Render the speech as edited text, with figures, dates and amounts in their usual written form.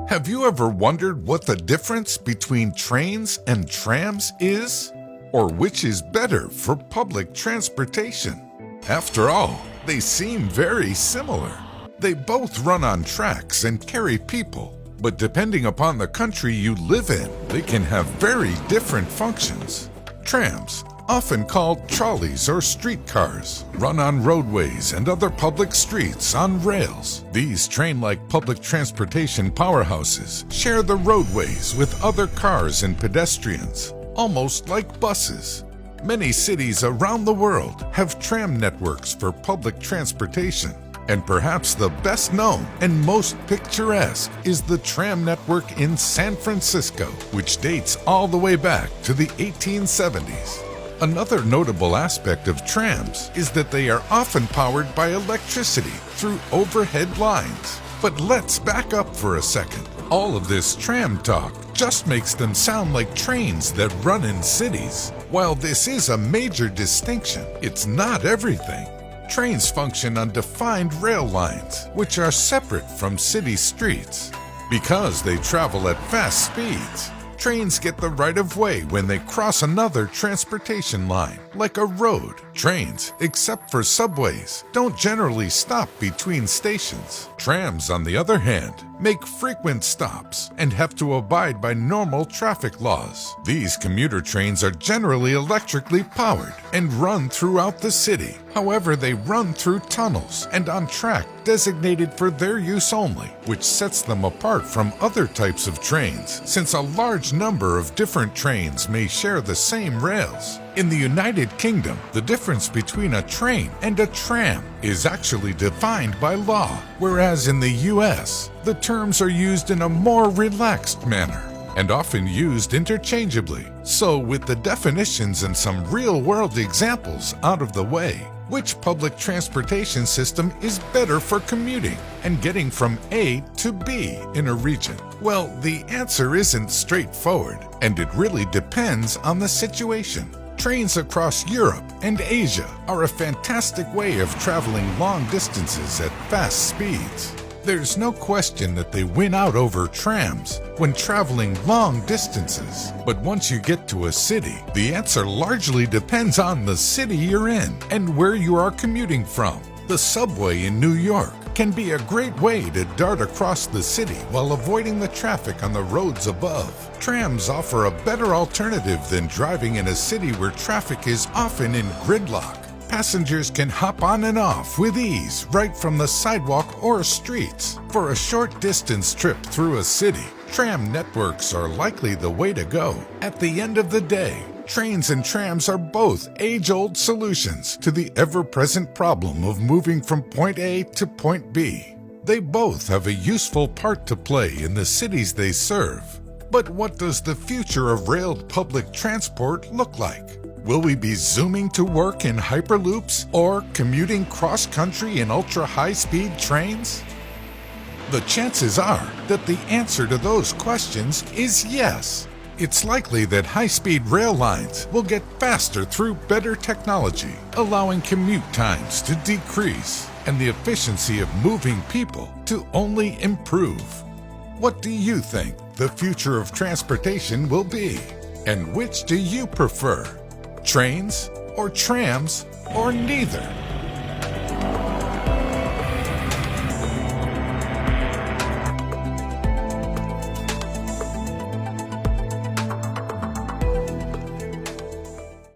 Have you ever wondered what the difference between trains and trams is? Or which is better for public transportation? After all, they seem very similar. They both run on tracks and carry people, but depending upon the country you live in, they can have very different functions. Trams, often called trolleys or streetcars, run on roadways and other public streets on rails. These train-like public transportation powerhouses share the roadways with other cars and pedestrians, almost like buses. Many cities around the world have tram networks for public transportation, and perhaps the best known and most picturesque is the tram network in San Francisco, which dates all the way back to the 1870s. Another notable aspect of trams is that they are often powered by electricity through overhead lines. But let's back up for a second. All of this tram talk just makes them sound like trains that run in cities. While this is a major distinction, it's not everything. Trains function on defined rail lines, which are separate from city streets. Because they travel at fast speeds, trains get the right of way when they cross another transportation line, like a road. Trains, except for subways, don't generally stop between stations. Trams, on the other hand, make frequent stops and have to abide by normal traffic laws. These commuter trains are generally electrically powered and run throughout the city. However, they run through tunnels and on track designated for their use only, which sets them apart from other types of trains, since a large number of different trains may share the same rails. In the United Kingdom, the difference between a train and a tram is actually defined by law, whereas in the US, the terms are used in a more relaxed manner and often used interchangeably. So, with the definitions and some real-world examples out of the way, which public transportation system is better for commuting and getting from A to B in a region? Well, the answer isn't straightforward, and it really depends on the situation. Trains across Europe and Asia are a fantastic way of traveling long distances at fast speeds. There's no question that they win out over trams when traveling long distances. But once you get to a city, the answer largely depends on the city you're in and where you are commuting from. The subway in New York can be a great way to dart across the city while avoiding the traffic on the roads above. Trams offer a better alternative than driving in a city where traffic is often in gridlock. Passengers can hop on and off with ease right from the sidewalk or streets. For a short distance trip through a city, tram networks are likely the way to go. At the end of the day, trains and trams are both age-old solutions to the ever-present problem of moving from point A to point B. They both have a useful part to play in the cities they serve. But what does the future of railed public transport look like? Will we be zooming to work in hyperloops or commuting cross-country in ultra-high-speed trains? The chances are that the answer to those questions is yes. It's likely that high-speed rail lines will get faster through better technology, allowing commute times to decrease and the efficiency of moving people to only improve. What do you think the future of transportation will be? And which do you prefer? Trains or trams or neither?